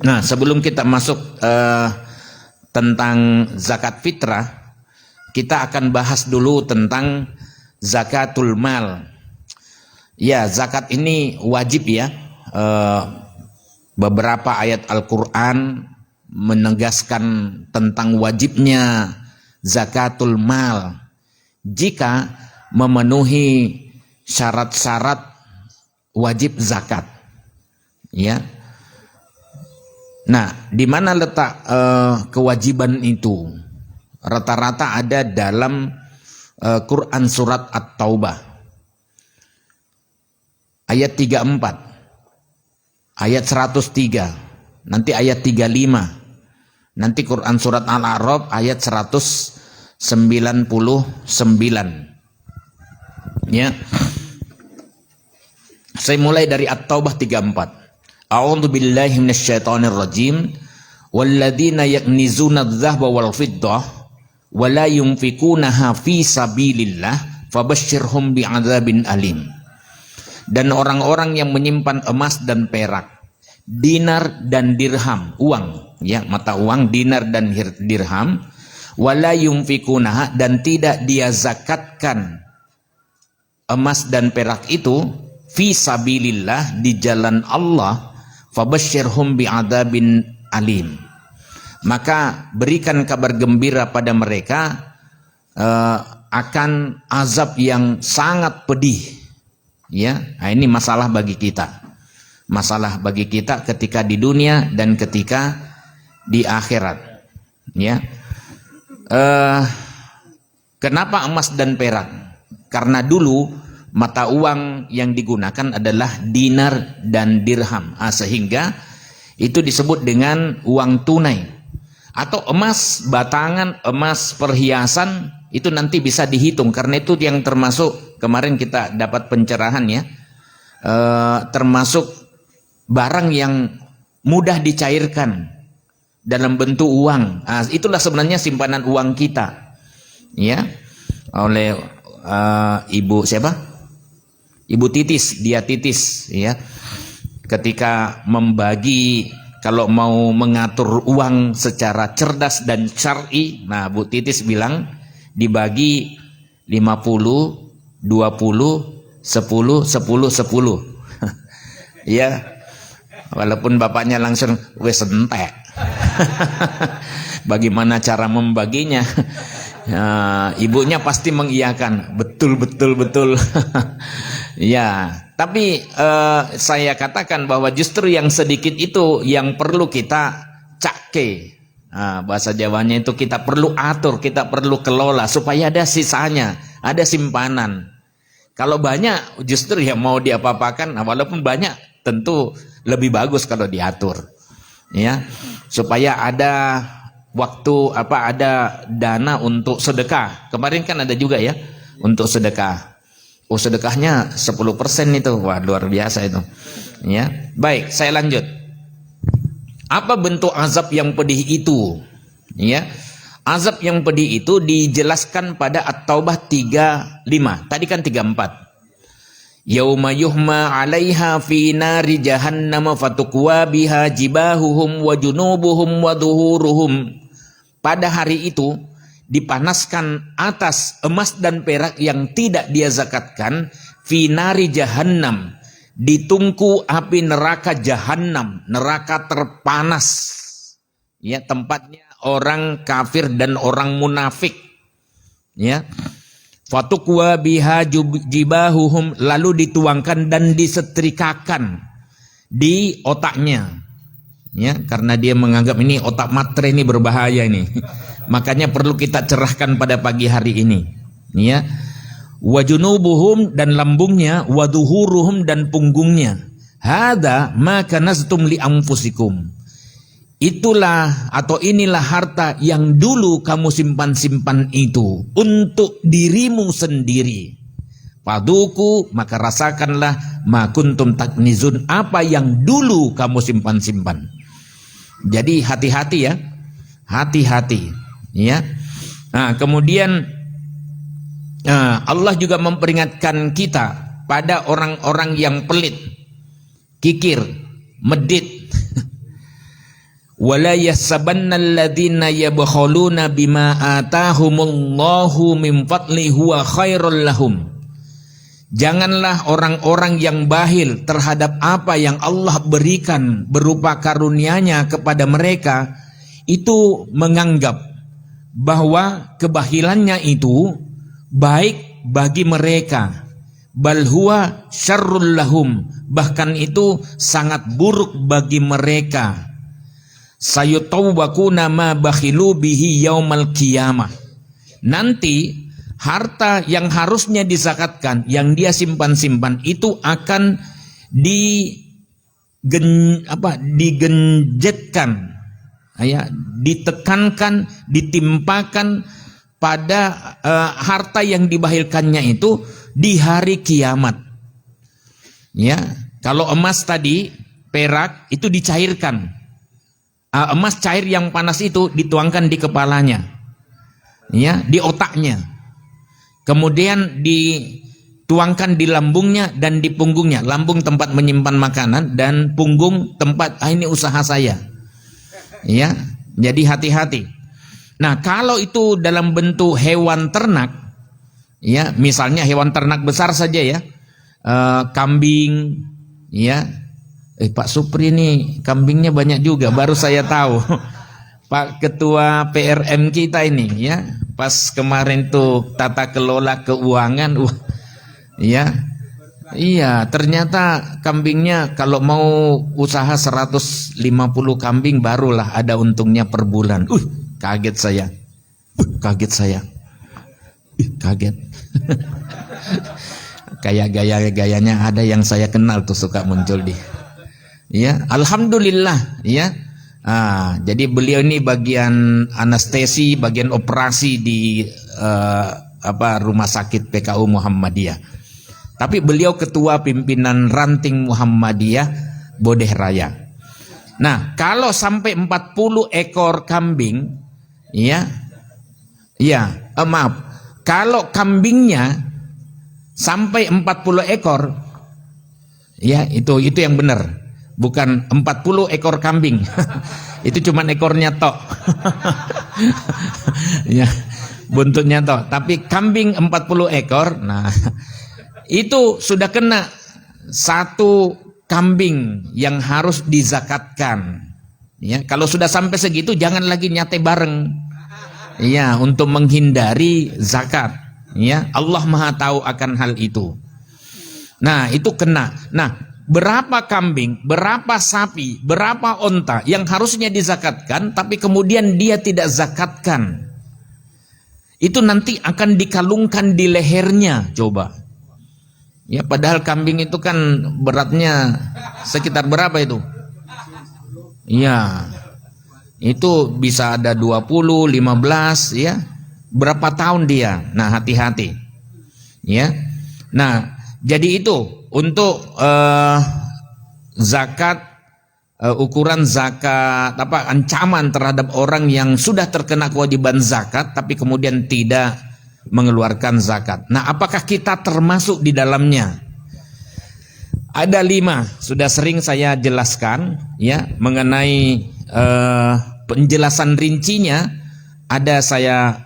Nah, sebelum kita masuk tentang zakat fitrah, kita akan bahas dulu tentang zakatul mal. Ya, zakat ini wajib ya. Beberapa ayat Al-Quran menegaskan tentang wajibnya zakatul mal jika memenuhi syarat-syarat wajib zakat. Ya. Nah, di mana letak kewajiban itu? Rata-rata ada dalam Quran surat At-Taubah ayat 34, ayat 103, nanti ayat 35, nanti Quran surat Al-A'raf ayat 199. Ya. Saya mulai dari At-Taubah 34. A'udzu billahi minasyaitonir rajim. Walladzina yaknizuna adh-dhahaba wal fiddah wa la yunfikunaha fi sabilillah fabashshirhum bi'adzabin alim. Dan orang-orang yang menyimpan emas dan perak, dinar dan dirham, uang, ya, mata uang, dinar dan dirham, wala yunfikunaha, dan tidak dia zakatkan emas dan perak itu fi sabilillah, di jalan Allah, fabashshirhum bi'adzabin alim, maka berikan kabar gembira pada mereka akan azab yang sangat pedih. Ya, nah ini masalah bagi kita. Masalah bagi kita ketika di dunia dan ketika di akhirat. Ya. Kenapa emas dan perak? Karena dulu mata uang yang digunakan adalah dinar dan dirham. Sehingga itu disebut dengan uang tunai. Atau emas batangan, emas perhiasan, itu nanti bisa dihitung. Karena itu yang termasuk, kemarin kita dapat pencerahan ya, termasuk barang yang mudah dicairkan dalam bentuk uang. Itulah sebenarnya simpanan uang kita, ya, oleh ibu siapa? Ibu Titis, dia Titis, ya. Ketika membagi, kalau mau mengatur uang secara cerdas dan syar'i, nah Bu Titis bilang dibagi 50, 20, 10, 10, 10, 10. Ya, walaupun bapaknya langsung wes entek. Bagaimana cara membaginya? Ibunya pasti mengiyakan, betul betul betul. Ya, tapi saya katakan bahwa justru yang sedikit itu yang perlu kita cakke. Bahasa Jawanya itu kita perlu atur, kita perlu kelola supaya ada sisanya, ada simpanan. Kalau banyak justru ya mau diapa-apakan, walaupun banyak tentu lebih bagus kalau diatur. Ya, supaya ada waktu ada dana untuk sedekah. Kemarin kan ada juga ya untuk sedekah. Sedekahnya 10% itu. Wah, luar biasa itu. Ya. Baik, saya lanjut. Apa bentuk azab yang pedih itu? Ya. Azab yang pedih itu dijelaskan pada At-Taubah 35. Tadi kan 34. Yauma yuhma 'alaiha fi nari jahannam fatukwa biha jibahuhum wa junubuhum wa dhuhuruhum. Pada hari itu dipanaskan atas emas dan perak yang tidak dia zakatkan fi nari jahannam, di tungku api neraka jahannam, neraka terpanas. Ya, tempatnya orang kafir dan orang munafik. Ya. Fatukwa biha jibahuhum, lalu dituangkan dan disetrikakan di otaknya. Ya, karena dia menganggap ini otak matre ini berbahaya ini. Makanya perlu kita cerahkan pada pagi hari ini. Ya. Wa junubuhum, dan lambungnya, wa duhuruhum, dan punggungnya. Hadza ma kanaztum li anfusikum. Itulah atau inilah harta yang dulu kamu simpan-simpan itu untuk dirimu sendiri. Faduku, maka rasakanlah, ma kuntum taknizun, apa yang dulu kamu simpan-simpan. Jadi hati-hati ya, hati-hati ya. Nah, kemudian Allah juga memperingatkan kita pada orang-orang yang pelit, kikir, medit. Wala yahsabannal ladzina yabkhuluna bima atahumullahu min fadli huwa khairul lahum. Janganlah orang-orang yang bakhil terhadap apa yang Allah berikan berupa karunia-Nya kepada mereka itu menganggap bahwa kebahilannya itu baik bagi mereka. Bal huwa syarrul lahum, bahkan itu sangat buruk bagi mereka. Sayutawwaquna ma bakhilu bihi yaumal qiyamah. Nanti harta yang harusnya dizakatkan, yang dia simpan-simpan itu akan digenjetkan, ya, ditekankan, ditimpakan pada harta yang dibakhilkannya itu di hari kiamat. Ya, kalau emas tadi, perak itu dicairkan. Emas cair yang panas itu dituangkan di kepalanya, ya, di otaknya, kemudian dituangkan di lambungnya dan di punggungnya. Lambung tempat menyimpan makanan dan punggung tempat ini usaha saya, ya. Jadi hati-hati. Nah, kalau itu dalam bentuk hewan ternak, ya, misalnya hewan ternak besar saja, ya, kambing, ya. Pak Supri ini kambingnya banyak juga, baru saya tahu. Pak Ketua PRM kita ini, ya, pas kemarin tuh tata kelola keuangan, ya, iya, ternyata kambingnya kalau mau usaha 150 kambing barulah ada untungnya per bulan. Kaget saya, kaget. Kayak gaya-gayanya ada yang saya kenal tuh suka muncul di. Ya, alhamdulillah, ya. Jadi beliau ini bagian anestesi, bagian operasi di rumah sakit PKU Muhammadiyah. Tapi beliau ketua pimpinan ranting Muhammadiyah Bodeh Raya. Nah, kalau sampai 40 ekor kambing, ya, maaf, kalau kambingnya sampai 40 ekor, ya, itu yang benar. Bukan 40 ekor kambing. Itu cuman ekornya tok. Ya, buntutnya tok. Tapi kambing 40 ekor. Nah, itu sudah kena satu kambing yang harus dizakatkan. Ya, kalau sudah sampai segitu jangan lagi nyate bareng. Ya, untuk menghindari zakat. Ya, Allah Maha tahu akan hal itu. Nah, itu kena. Nah, berapa kambing, berapa sapi, berapa onta yang harusnya dizakatkan, tapi kemudian dia tidak zakatkan. Itu nanti akan dikalungkan di lehernya, coba. Ya, padahal kambing itu kan beratnya sekitar berapa itu? Ya, itu bisa ada 20, 15, ya. Berapa tahun dia? Nah, hati-hati. Ya. Nah, jadi itu untuk zakat, ukuran zakat, ancaman terhadap orang yang sudah terkena kewajiban zakat tapi kemudian tidak mengeluarkan zakat. Nah, apakah kita termasuk di dalamnya? Ada 5, sudah sering saya jelaskan, ya, mengenai penjelasan rincinya. Ada saya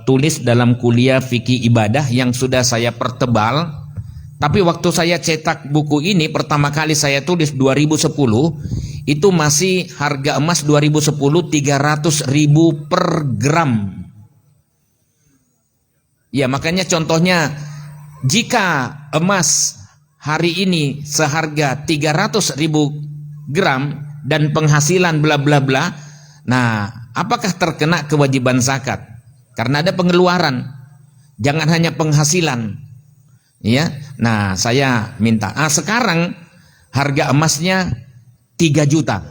tulis dalam kuliah fikih ibadah yang sudah saya pertebal. Tapi waktu saya cetak buku ini pertama kali saya tulis 2010, itu masih harga emas 2010 300.000 per gram. Ya, makanya contohnya jika emas hari ini seharga 300.000 gram dan penghasilan bla bla bla, nah, apakah terkena kewajiban zakat? Karena ada pengeluaran, jangan hanya penghasilan. Ya, nah saya minta. Sekarang harga emasnya 3 juta.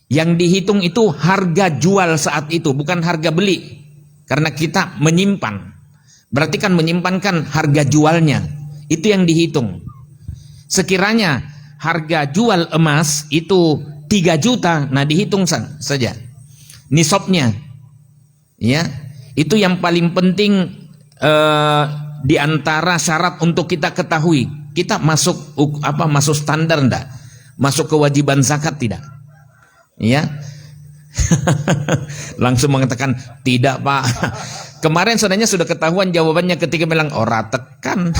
Yang dihitung itu harga jual saat itu, bukan harga beli. Karena kita menyimpan. Berarti kan menyimpan kan harga jualnya. Itu yang dihitung. Sekiranya harga jual emas itu 3 juta, nah dihitung saja. Nisabnya. Ya, itu yang paling penting di antara syarat untuk kita ketahui kita masuk standar enggak, masuk kewajiban zakat tidak. Ya. Langsung mengatakan tidak Pak. Kemarin sebenarnya sudah ketahuan jawabannya ketika bilang ora tekan.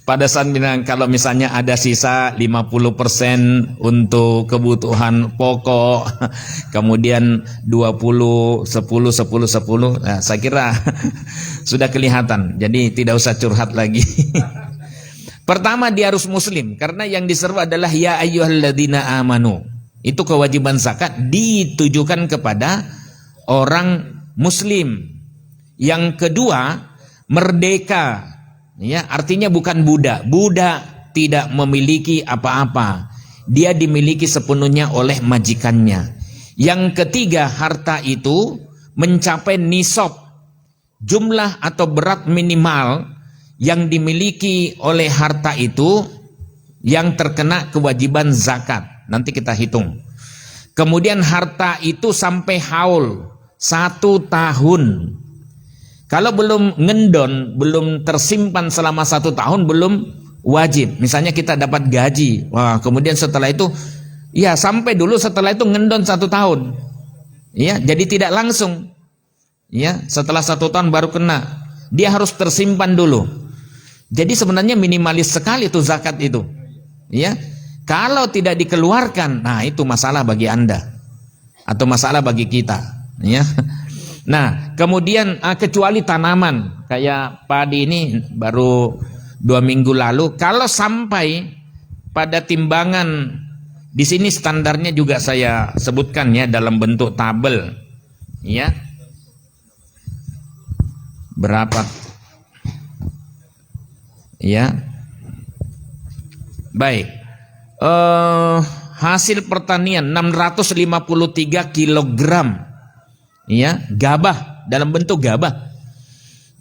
Pada saat bilang kalau misalnya ada sisa 50% untuk kebutuhan pokok, kemudian 20, 10, 10, 10. Nah, saya kira sudah kelihatan. Jadi tidak usah curhat lagi. Pertama dia harus muslim karena yang diseru adalah ya ayyuhalladzina amanu. Itu kewajiban zakat ditujukan kepada orang muslim. Yang kedua, merdeka. Ya, artinya bukan budak. Budak tidak memiliki apa-apa. Dia dimiliki sepenuhnya oleh majikannya. Yang ketiga, harta itu mencapai nisab. Jumlah atau berat minimal yang dimiliki oleh harta itu yang terkena kewajiban zakat. Nanti kita hitung. Kemudian harta itu sampai haul 1 tahun. Kalau belum ngendon, belum tersimpan selama 1 tahun, belum wajib. Misalnya kita dapat gaji, wah, kemudian setelah itu, ya sampai dulu setelah itu ngendon 1 tahun. Ya, jadi tidak langsung. Ya, setelah 1 tahun baru kena. Dia harus tersimpan dulu. Jadi sebenarnya minimalis sekali itu zakat itu. Ya. Kalau tidak dikeluarkan, nah itu masalah bagi Anda atau masalah bagi kita, ya. Nah, kemudian kecuali tanaman kayak padi ini baru 2 minggu lalu, kalau sampai pada timbangan di sini standarnya juga saya sebutkan ya dalam bentuk tabel, ya. Berapa? Ya. Baik. Hasil pertanian 653 kilogram, ya, gabah dalam bentuk gabah,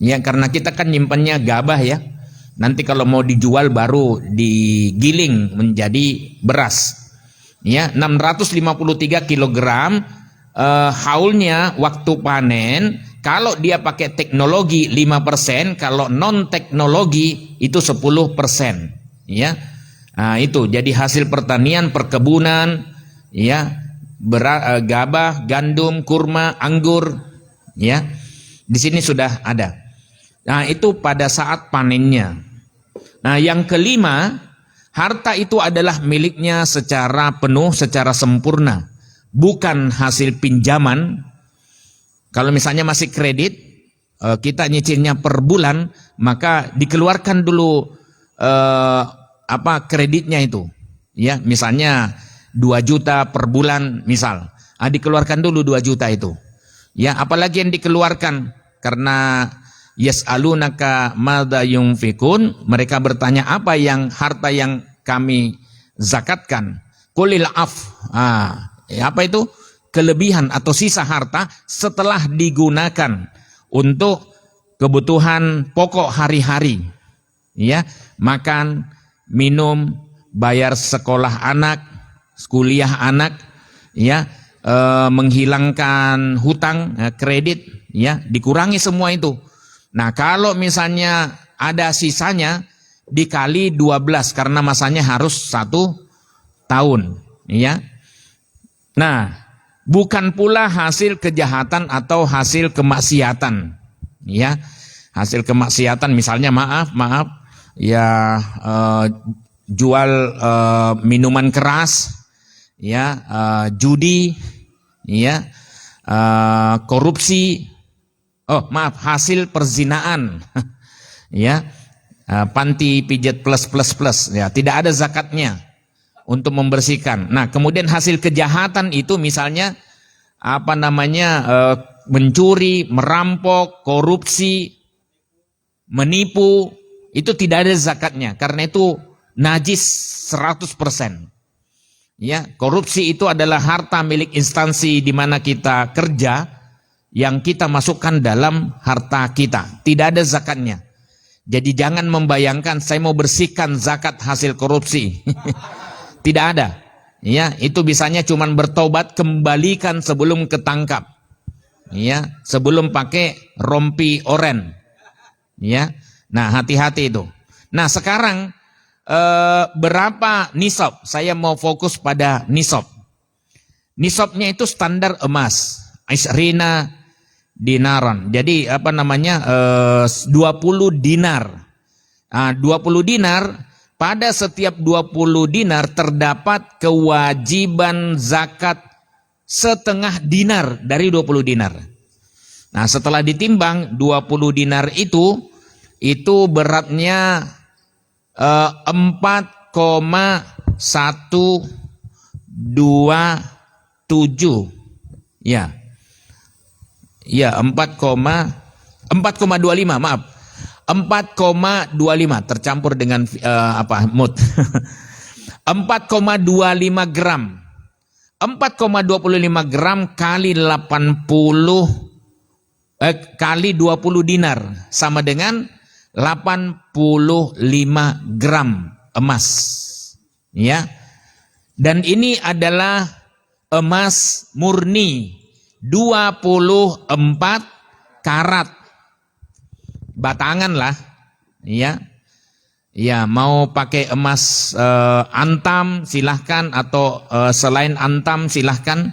ya, karena kita kan nyimpannya gabah ya, nanti kalau mau dijual baru digiling menjadi beras, ya, 653 kilogram. Haulnya waktu panen kalau dia pakai teknologi 5%, kalau non teknologi itu 10%, ya. Nah, itu jadi hasil pertanian perkebunan, ya, gabah, gandum, kurma, anggur, ya. Di sini sudah ada. Nah, itu pada saat panennya. Nah, yang kelima, harta itu adalah miliknya secara penuh, secara sempurna, bukan hasil pinjaman. Kalau misalnya masih kredit, kita nyicilnya per bulan, maka dikeluarkan dulu kreditnya itu, ya, misalnya 2 juta per bulan misal, dikeluarkan dulu 2 juta itu, ya, apalagi yang dikeluarkan karena yas'alunaka madza yunfikun, mereka bertanya apa yang harta yang kami zakatkan, qulil af, apa itu kelebihan atau sisa harta setelah digunakan untuk kebutuhan pokok hari-hari, ya, makan, minum, bayar sekolah anak, kuliah anak, ya, menghilangkan hutang, kredit, ya, dikurangi semua itu. Nah, kalau misalnya ada sisanya dikali 12 karena masanya harus 1 tahun, ya. Nah, bukan pula hasil kejahatan atau hasil kemaksiatan, ya. Hasil kemaksiatan misalnya maaf ya, jual minuman keras, ya, judi, ya, korupsi, hasil perzinaan, ya, panti pijat plus, ya, tidak ada zakatnya untuk membersihkan. Nah, kemudian hasil kejahatan itu misalnya mencuri, merampok, korupsi, menipu, itu tidak ada zakatnya karena itu najis 100%. Ya, korupsi itu adalah harta milik instansi di mana kita kerja yang kita masukkan dalam harta kita. Tidak ada zakatnya. Jadi jangan membayangkan saya mau bersihkan zakat hasil korupsi. Tidak ada. Ya, itu bisanya cuman bertobat, kembalikan sebelum ketangkap. Ya, sebelum pakai rompi oren. Ya. Nah, hati-hati itu. Nah, sekarang berapa nisab? Saya mau fokus pada nisab. Nisabnya itu standar emas, isrina dinaran. Jadi 20 dinar. 20 dinar, pada setiap 20 dinar terdapat kewajiban zakat setengah dinar dari 20 dinar. Nah, setelah ditimbang 20 dinar itu beratnya 4,127. Ya. Ya, 4,25, maaf. 4,25 tercampur dengan mut. 4,25 gram. 4,25 gram kali 80 kali 20 dinar sama dengan 85 gram emas. Ya. Dan ini adalah emas murni 24 karat. Batangan lah. Ya. Ya, mau pakai emas antam silahkan, atau selain antam silahkan,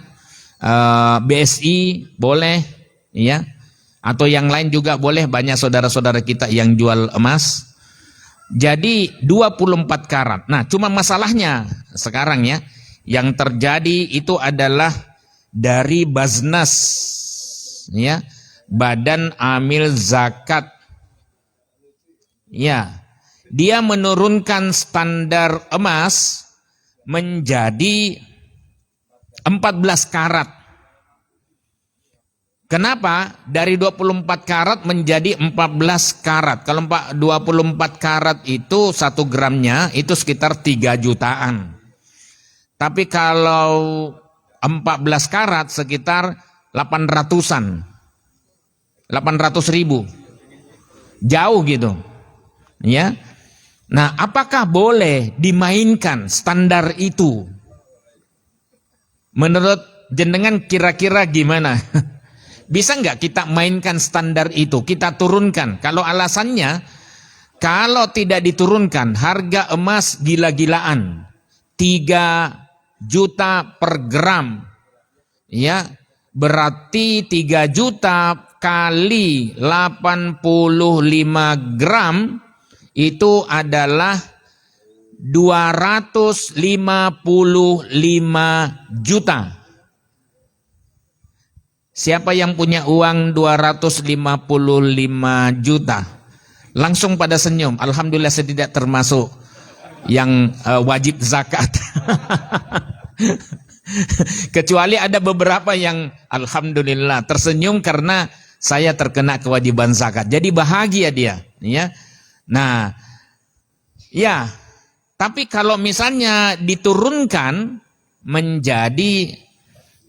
BSI boleh, ya, atau yang lain juga boleh. Banyak saudara-saudara kita yang jual emas. Jadi 24 karat. Nah, cuma masalahnya sekarang ya, yang terjadi itu adalah dari Baznas, ya, Badan Amil Zakat, ya. Dia menurunkan standar emas menjadi 14 karat. Kenapa? Dari 24 karat menjadi 14 karat. Kalau 24 karat itu 1 gramnya itu sekitar 3 jutaan. Tapi kalau 14 karat sekitar 800-an. 800.000. Jauh gitu. Ya. Nah, apakah boleh dimainkan standar itu? Menurut jenengan kira-kira gimana? Bisa nggak kita mainkan standar itu? Kita turunkan. Kalau alasannya, kalau tidak diturunkan, harga emas gila-gilaan. 3 juta per gram. Ya, berarti 3 juta kali 85 gram itu adalah 255 juta. Siapa yang punya uang 255 juta? Langsung pada senyum. Alhamdulillah saya tidak termasuk yang wajib zakat. Kecuali ada beberapa yang alhamdulillah tersenyum karena saya terkena kewajiban zakat. Jadi bahagia dia, ya. Nah, ya, tapi kalau misalnya diturunkan menjadi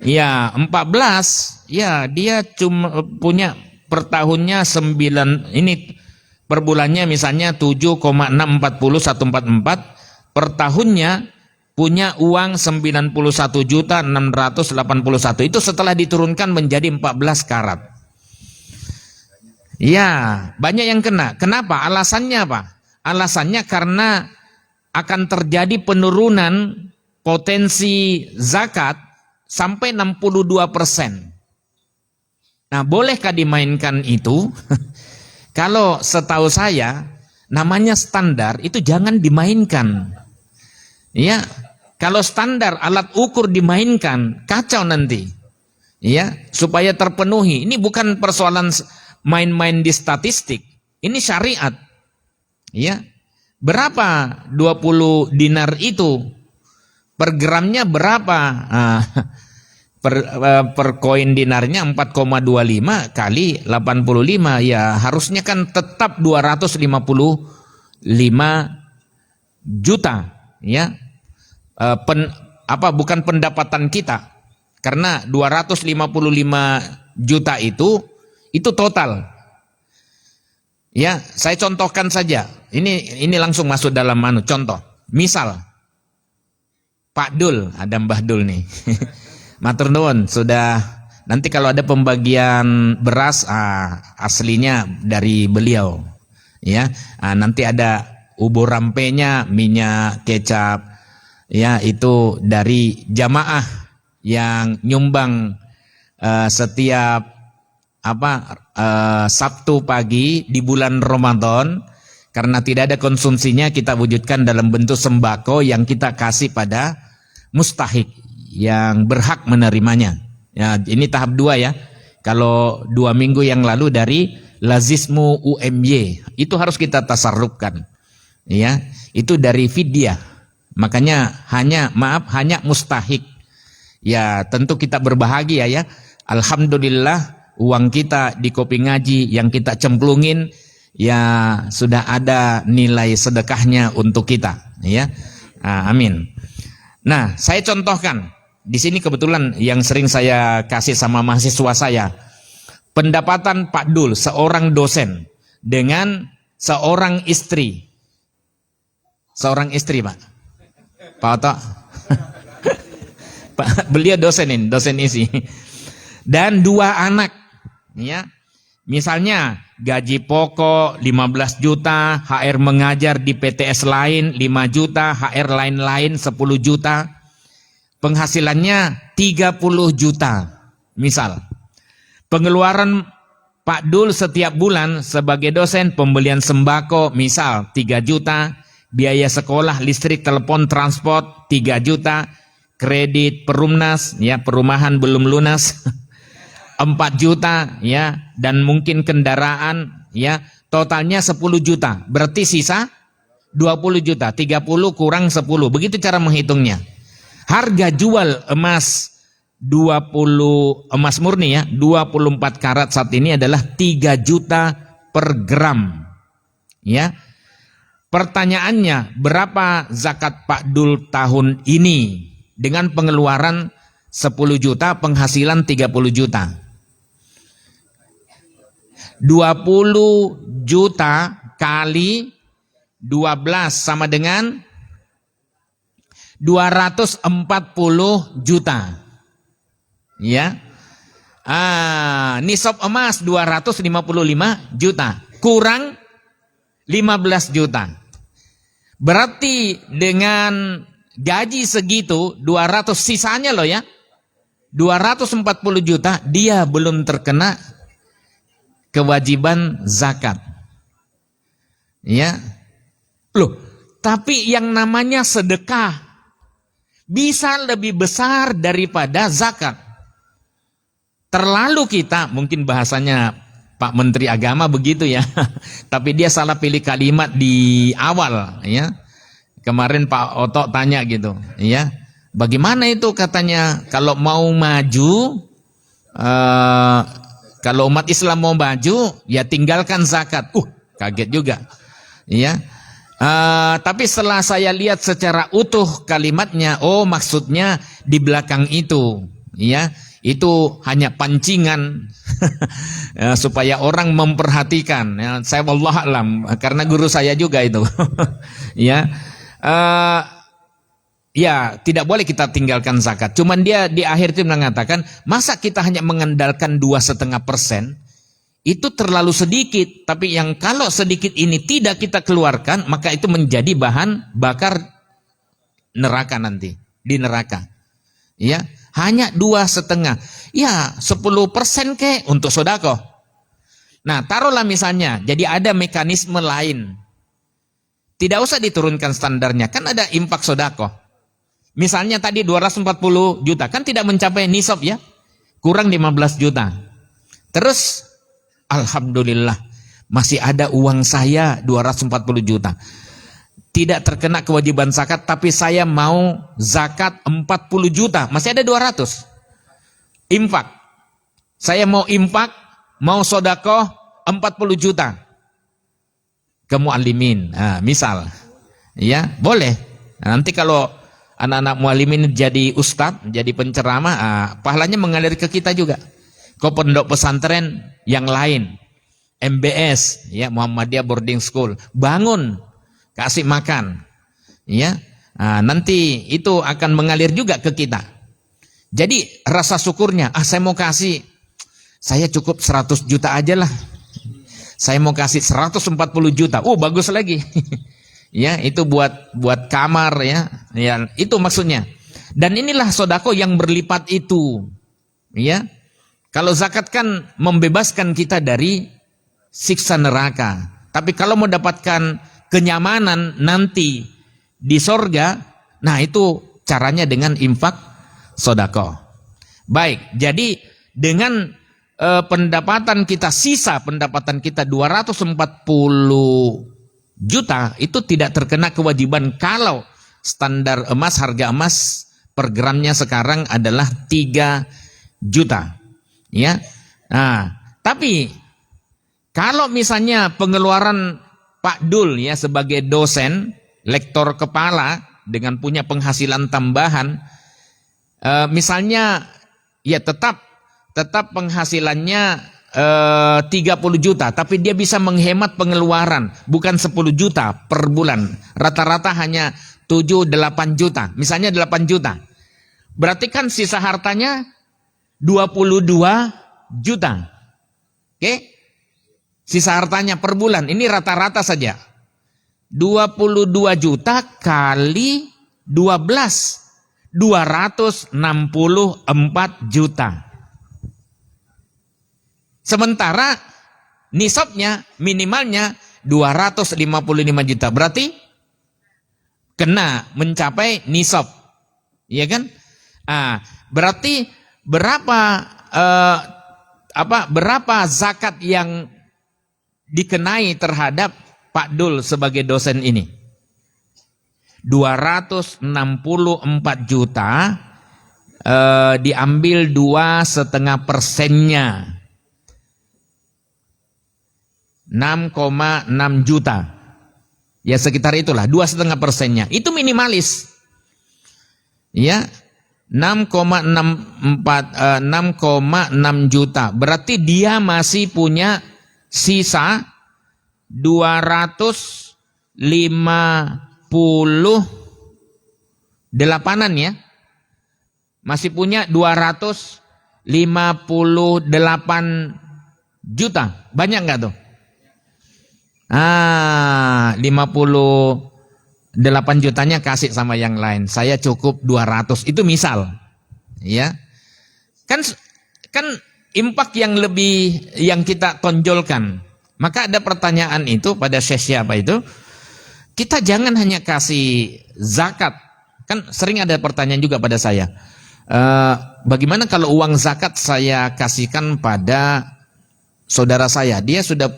ya 14, ya dia cuma punya per tahunnya 9, ini per bulannya misalnya 7,640144, per tahunnya punya uang 91.681. Itu setelah diturunkan menjadi 14 karat. Ya, banyak yang kena. Kenapa? Alasannya apa? Alasannya karena akan terjadi penurunan potensi zakat sampai 62%. Nah, bolehkah dimainkan itu? Kalau setahu saya, namanya standar itu jangan dimainkan. Ya, kalau standar alat ukur dimainkan, kacau nanti. Ya, supaya terpenuhi. Ini bukan persoalan main-main di statistik, ini syariat. Ya. Berapa 20 dinar itu? Per gramnya berapa? Per koin dinarnya 4,25 kali 85, ya harusnya kan tetap 255 juta, ya. Bukan pendapatan kita. Karena 255 juta itu total. Ya, saya contohkan saja. Ini langsung masuk dalam contoh. Misal Pak Dul, ada Mbah Dul nih. Matur nuwun, sudah nanti kalau ada pembagian beras aslinya dari beliau. Ya, nanti ada ubur rampenya, minyak, kecap, ya itu dari jamaah. yang nyumbang setiap Sabtu pagi di bulan Ramadan, karena tidak ada konsumsinya, kita wujudkan dalam bentuk sembako yang kita kasih pada mustahik yang berhak menerimanya. Ya, ini tahap 2 ya. Kalau 2 minggu yang lalu dari lazismu UMY, itu harus kita tasarrufkan. Ya, itu dari fidyah. Makanya hanya mustahik. Ya, tentu kita berbahagia ya. Alhamdulillah uang kita di Kopi Ngaji yang kita cemplungin, ya sudah ada nilai sedekahnya untuk kita, ya. Amin. Nah, saya contohkan di sini kebetulan yang sering saya kasih sama mahasiswa saya, pendapatan Pak Dul seorang dosen dengan seorang istri, Pak Oto. Beliau dosen isi, dan 2 anak, ya. Misalnya gaji pokok 15 juta, HR mengajar di PTS lain 5 juta, HR lain-lain 10 juta. Penghasilannya 30 juta. Misal. Pengeluaran Pak Dul setiap bulan sebagai dosen, pembelian sembako misal 3 juta, biaya sekolah, listrik, telepon, transport 3 juta, kredit perumnas, ya perumahan belum lunas 4 juta, ya, dan mungkin kendaraan, ya, totalnya 10 juta. Berarti sisa 20 juta, 30 kurang 10. Begitu cara menghitungnya. Harga jual emas murni ya, 24 karat saat ini adalah 3 juta per gram. Ya. Pertanyaannya, berapa zakat Pak Dul tahun ini dengan pengeluaran 10 juta, penghasilan 30 juta? 20 juta kali 12 sama dengan 240 juta. Ya. Nisab emas 255 juta. Kurang 15 juta. Berarti dengan gaji segitu 200 sisanya loh ya. 240 juta dia belum terkena kewajiban zakat. Ya. Loh, tapi yang namanya sedekah bisa lebih besar daripada zakat. Terlalu kita, mungkin bahasanya Pak Menteri Agama begitu ya. Tapi dia salah pilih kalimat di awal ya. Kemarin Pak Oto tanya gitu, ya. Bagaimana itu katanya kalau mau maju kalau umat Islam mau maju, ya tinggalkan zakat. Kaget juga. Ya. Tapi setelah saya lihat secara utuh kalimatnya, maksudnya di belakang itu, ya, itu hanya pancingan ya, supaya orang memperhatikan. Ya, saya wallah alam, karena guru saya juga itu. Ya. Ya, tidak boleh kita tinggalkan zakat. Cuman dia di akhir itu mengatakan, masa kita hanya mengandalkan 2,5%, itu terlalu sedikit. Tapi yang kalau sedikit ini tidak kita keluarkan, maka itu menjadi bahan bakar neraka nanti, di neraka. Ya, hanya 2,5. Ya, 10% ke untuk sodako. Nah, taruhlah misalnya, jadi ada mekanisme lain. Tidak usah diturunkan standarnya, kan ada infak sodako. Misalnya tadi 240 juta, kan tidak mencapai nisab ya, kurang 15 juta. Terus, alhamdulillah, masih ada uang saya 240 juta. Tidak terkena kewajiban zakat, tapi saya mau zakat 40 juta, masih ada 200. Infak. Saya mau infak, mau sodakoh 40 juta. Ke muallimin, misal. Ya, boleh. Nanti kalau anak-anak muallimin jadi ustadz, jadi penceramah, pahalanya mengalir ke kita juga. Ke pondok pesantren yang lain, MBS, ya, Muhammadiyah Boarding School, bangun, kasih makan, ya, nanti itu akan mengalir juga ke kita. Jadi rasa syukurnya, saya mau kasih, saya cukup 100 juta aja lah, saya mau kasih 140 juta, bagus lagi. Ya, itu buat kamar ya, itu maksudnya. Dan inilah sodako yang berlipat itu. Ya, kalau zakat kan membebaskan kita dari siksa neraka. Tapi kalau mau dapatkan kenyamanan nanti di sorga, nah itu caranya dengan infak sodako. Baik, jadi dengan pendapatan kita, sisa pendapatan kita 240 juta, itu tidak terkena kewajiban kalau standar emas, harga emas per gramnya sekarang adalah 3 juta. Ya. Nah, tapi kalau misalnya pengeluaran Pak Dul ya sebagai dosen, lektor kepala dengan punya penghasilan tambahan, misalnya ya tetap penghasilannya 30 juta, tapi dia bisa menghemat pengeluaran bukan 10 juta per bulan, rata-rata hanya 7-8 juta, misalnya 8 juta. Berarti kan sisa hartanya 22 juta. Oke? Sisa hartanya per bulan, ini rata-rata saja. 22 juta kali 12, 264 juta. Sementara nisabnya minimalnya 255 juta. Berarti kena mencapai nisab. Iya kan? Berarti berapa zakat yang dikenai terhadap Pak Dul sebagai dosen ini? 264 juta diambil 2,5%-nya. 6,6 juta. Ya sekitar itulah, 2,5%-nya. Itu minimalis. Ya, 6,6 juta. Berarti dia masih punya sisa 258-an ya. Masih punya 258 juta. Banyak nggak tuh? 58 jutanya kasih sama yang lain. Saya cukup 200. Itu misal. Ya. Kan impak yang lebih yang kita tonjolkan. Maka ada pertanyaan itu pada Syekh siapa itu? Kita jangan hanya kasih zakat. Kan sering ada pertanyaan juga pada saya. Bagaimana kalau uang zakat saya kasihkan pada saudara saya? Dia sudah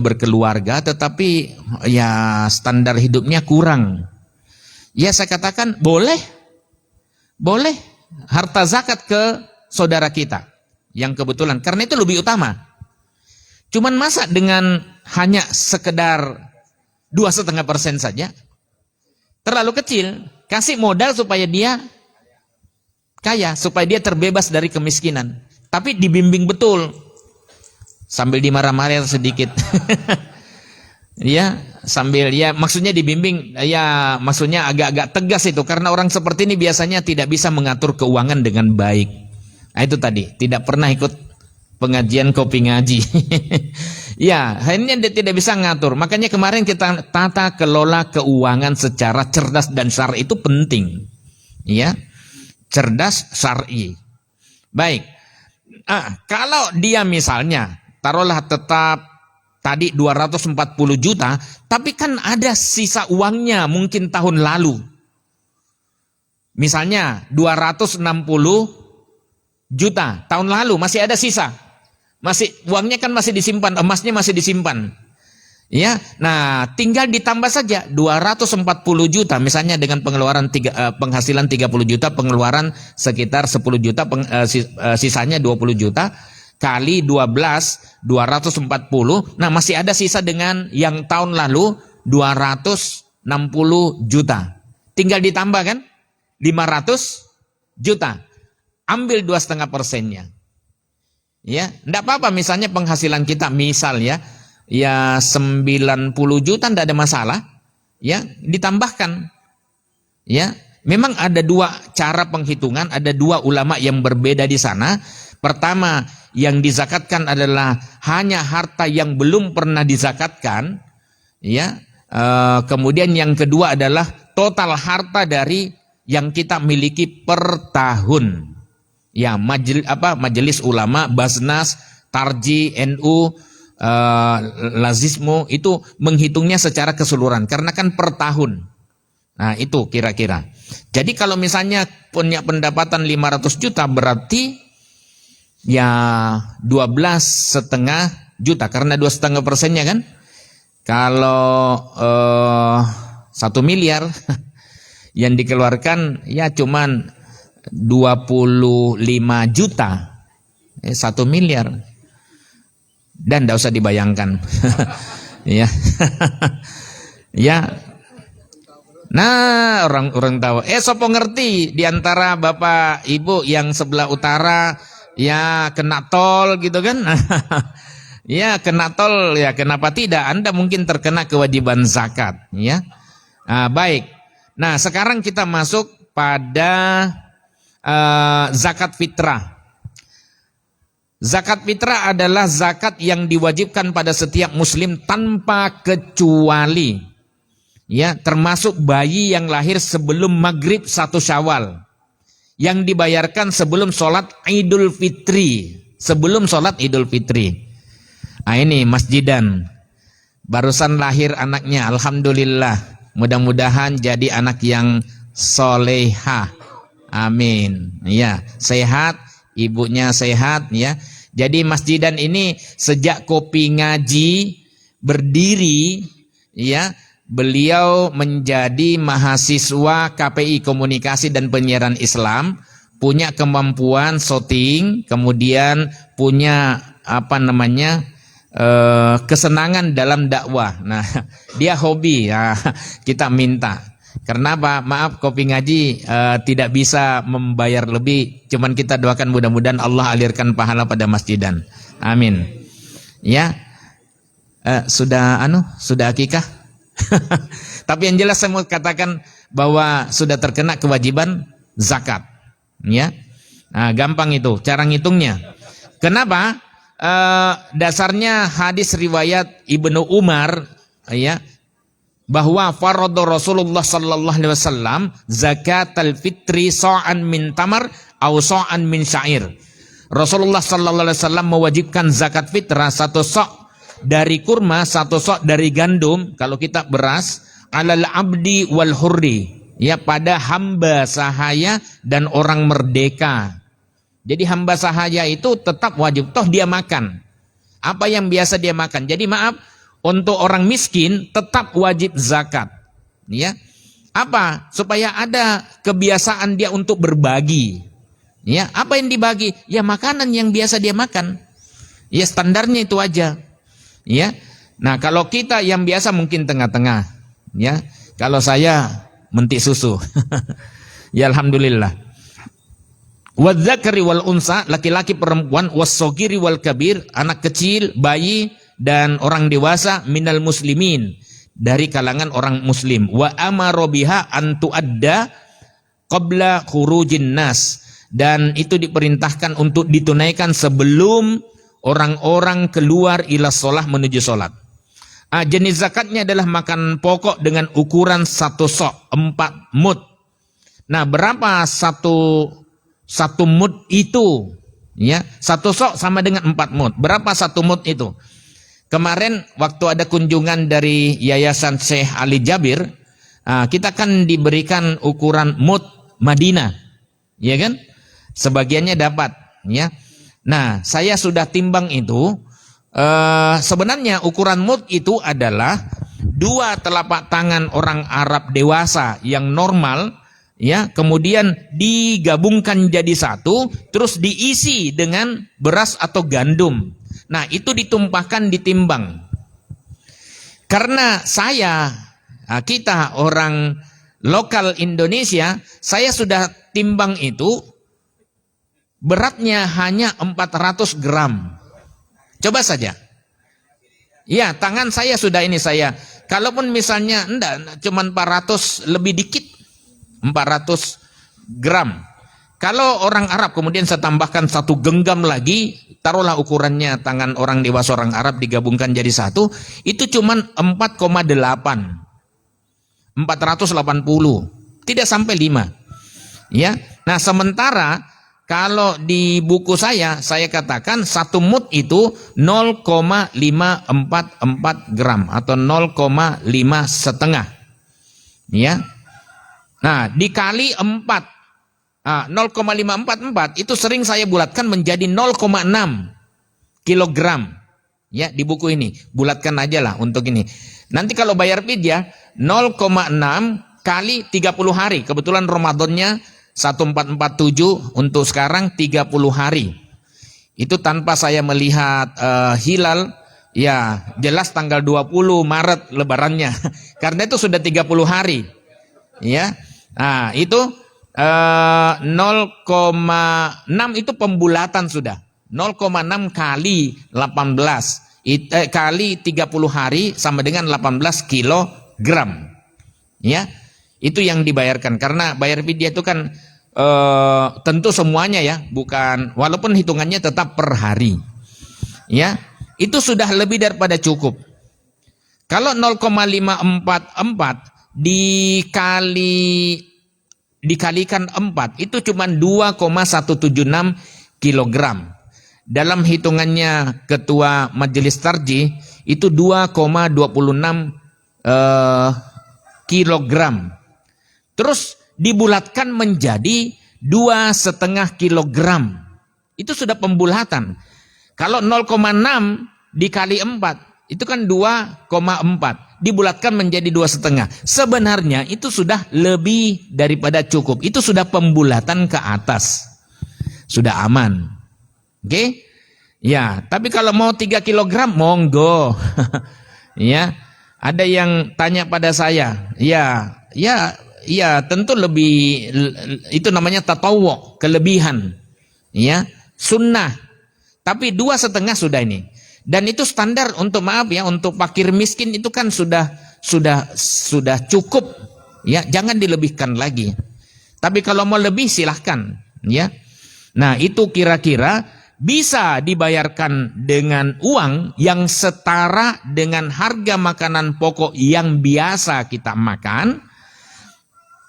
berkeluarga tetapi ya standar hidupnya kurang. Ya saya katakan boleh harta zakat ke saudara kita yang kebetulan, karena itu lebih utama. Cuman masa dengan hanya sekedar 2,5% saja? Terlalu kecil. Kasih modal supaya dia kaya, supaya dia terbebas dari kemiskinan. Tapi dibimbing betul. Sambil dimarah-marah sedikit. Ya, sambil ya maksudnya dibimbing, ya maksudnya agak-agak tegas itu, karena orang seperti ini biasanya tidak bisa mengatur keuangan dengan baik. Nah, itu tadi, tidak pernah ikut pengajian kopi ngaji. Ya, akhirnya dia tidak bisa ngatur. Makanya kemarin kita tata kelola keuangan secara cerdas dan syar'i itu penting. Ya. Cerdas syar'i. Baik. Kalau dia misalnya taruhlah tetap tadi 240 juta, tapi kan ada sisa uangnya mungkin tahun lalu. Misalnya 260 juta tahun lalu masih ada sisa. Masih uangnya kan masih disimpan, emasnya masih disimpan. Ya. Nah, tinggal ditambah saja 240 juta misalnya dengan pengeluaran penghasilan 30 juta, pengeluaran sekitar 10 juta, sisanya 20 juta kali 12 240. Nah, masih ada sisa dengan yang tahun lalu 260 juta. Tinggal ditambah kan 500 juta. Ambil 2,5%-nya. Ya, enggak apa-apa misalnya penghasilan kita misal ya 90 juta enggak ada masalah. Ya, ditambahkan. Ya, memang ada dua cara penghitungan, ada dua ulama yang berbeda di sana. Pertama, yang dizakatkan adalah hanya harta yang belum pernah dizakatkan, ya. Kemudian yang kedua adalah total harta dari yang kita miliki per tahun. Ya, majelis ulama, Basnas, Tarji, NU, Lazismo itu menghitungnya secara keseluruhan karena kan per tahun. Nah, itu kira-kira. Jadi kalau misalnya punya pendapatan 500 juta berarti ya 12,5 juta karena 2,5%-nya kan. Kalau 1 miliar yang dikeluarkan ya cuman 25 juta, 1 miliar, dan tidak usah dibayangkan, ya, ya. Nah, orang tahu. Sopo ngerti diantara bapak ibu yang sebelah utara, ya kena tol gitu kan? Ya kena tol, ya kenapa tidak? Anda mungkin terkena kewajiban zakat, ya. Baik. Nah, sekarang kita masuk pada zakat fitrah. Zakat fitrah adalah zakat yang diwajibkan pada setiap muslim tanpa kecuali, ya, termasuk bayi yang lahir sebelum maghrib 1 Syawal, yang dibayarkan sebelum sholat Idul Fitri, sebelum sholat Idul Fitri. Ini masjidan, barusan lahir anaknya, alhamdulillah, mudah-mudahan jadi anak yang solehah. Amin. Ya, sehat, ibunya sehat, ya. Jadi masjidan ini sejak Kopi Ngaji berdiri, ya, beliau menjadi mahasiswa KPI Komunikasi dan Penyiaran Islam, punya kemampuan shooting, kemudian punya kesenangan dalam dakwah. Nah, dia hobi, ya, kita minta. Karena apa? Maaf, Kopi Ngaji tidak bisa membayar lebih. Cuman kita doakan mudah-mudahan Allah alirkan pahala pada masjidan. Amin. Ya, sudah akikah? Tapi yang jelas saya mau katakan bahwa sudah terkena kewajiban zakat. Ya, gampang itu cara ngitungnya. Kenapa? Dasarnya hadis riwayat Ibnu Umar, ya, bahwa farada Rasulullah sallallahu alaihi wasallam zakatal fitri sa'an min tamar au sa'an min syair. Rasulullah sallallahu alaihi wasallam mewajibkan zakat fitrah 1 sok dari kurma, 1 sok dari gandum, kalau kita beras, alal abdi wal hurri, ya, pada hamba sahaya dan orang merdeka. Jadi hamba sahaya itu tetap wajib, toh dia makan apa yang biasa dia makan. Jadi maaf, untuk orang miskin tetap wajib zakat, ya. Apa? Supaya ada kebiasaan dia untuk berbagi. Ya, apa yang dibagi? Ya makanan yang biasa dia makan. Ya standarnya itu aja. Ya. Nah, kalau kita yang biasa mungkin tengah-tengah, ya. Kalau saya mentik susu. Ya alhamdulillah. Wadzakari wal unsa, laki-laki perempuan, wassogiri wal kabir, anak kecil, bayi dan orang dewasa, minal muslimin, dari kalangan orang muslim. Wa amara biha an tuadda qabla khurujin nas, dan itu diperintahkan untuk ditunaikan sebelum orang-orang keluar ila sholah, menuju sholat. Jenis zakatnya adalah makan pokok dengan ukuran 1 sok, 4 mud. Nah, berapa satu mud itu? Ya, 1 sok sama dengan 4 mud. Berapa 1 mud itu? Kemarin waktu ada kunjungan dari Yayasan Syekh Ali Jabir, kita kan diberikan ukuran mud Madinah, ya kan? Sebagiannya dapat, ya. Nah, saya sudah timbang itu. Sebenarnya ukuran mud itu adalah 2 telapak tangan orang Arab dewasa yang normal, ya, kemudian digabungkan jadi 1, terus diisi dengan beras atau gandum. Nah, itu ditumpahkan, ditimbang. Karena kita orang lokal Indonesia, saya sudah timbang itu, beratnya hanya 400 gram. Coba saja. Ya, tangan saya sudah ini saya. Kalaupun misalnya enggak, cuma 400 lebih dikit. 400 gram. Kalau orang Arab kemudian saya tambahkan 1 genggam lagi, taruhlah ukurannya tangan orang dewasa orang Arab digabungkan jadi 1, itu cuma 4,8. 480. Tidak sampai 5. Ya. Nah, sementara kalau di buku saya katakan 1 mud itu 0,544 gram atau 0,5 setengah. Ya. Nah, dikali 4. 0,544 itu sering saya bulatkan menjadi 0,6 kilogram. Ya, di buku ini. Bulatkan aja lah untuk ini. Nanti kalau bayar fidyah 0,6 kali 30 hari. Kebetulan Ramadannya 1447, untuk sekarang 30 hari. Itu tanpa saya melihat hilal. Ya, jelas tanggal 20 Maret lebarannya. Karena itu sudah 30 hari. Ya. Nah, itu 0,6 itu pembulatan sudah. 0,6 kali 18 kali 30 hari sama dengan 18 kilogram. Ya. Itu yang dibayarkan, karena bayar fidyah itu kan tentu semuanya ya, bukan, walaupun hitungannya tetap per hari. Ya. Itu sudah lebih daripada cukup. Kalau 0,544 dikalikan 4 itu cuma 2,176 kilogram. Dalam hitungannya Ketua Majelis Tarjih itu 2,26 kilogram. Terus dibulatkan menjadi 2,5 kilogram. Itu sudah pembulatan. Kalau 0,6 dikali 4 itu kan 2,4. Dibulatkan menjadi 2,5. Sebenarnya itu sudah lebih daripada cukup. Itu sudah pembulatan ke atas. Sudah aman. Oke? Ya, tapi kalau mau 3 kilogram monggo. Ya. Ada yang tanya pada saya. Ya, tentu lebih, itu namanya tatawwu, kelebihan. Ya, sunnah. Tapi 2,5 sudah ini. Dan itu standar untuk, maaf ya, untuk fakir miskin itu kan sudah cukup, ya, jangan dilebihkan lagi. Tapi kalau mau lebih silahkan, ya. Nah, itu kira-kira bisa dibayarkan dengan uang yang setara dengan harga makanan pokok yang biasa kita makan.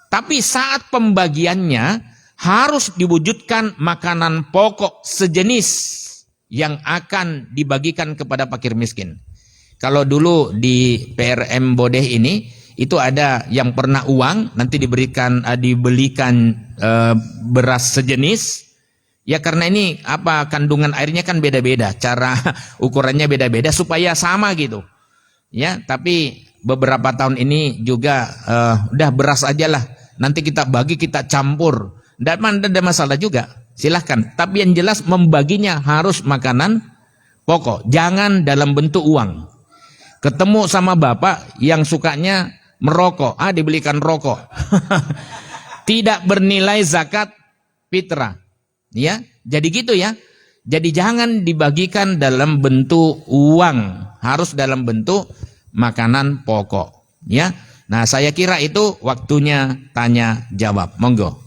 Tapi saat pembagiannya harus diwujudkan makanan pokok sejenis yang akan dibagikan kepada fakir miskin. Kalau dulu di PRM Bodeh ini, itu ada yang pernah uang, nanti dibelikan beras sejenis. Ya, karena ini kandungan airnya kan beda-beda, cara ukurannya beda-beda supaya sama gitu. Ya, tapi beberapa tahun ini juga udah beras aja lah. Nanti kita bagi, kita campur. Tidak ada masalah juga. Silahkan, tapi yang jelas membaginya harus makanan pokok, jangan dalam bentuk uang. Ketemu sama bapak yang sukanya merokok, dibelikan rokok. Tidak bernilai zakat fitrah. Ya, jadi gitu ya. Jadi jangan dibagikan dalam bentuk uang, harus dalam bentuk makanan pokok. Ya, nah saya kira itu waktunya tanya jawab. Monggo.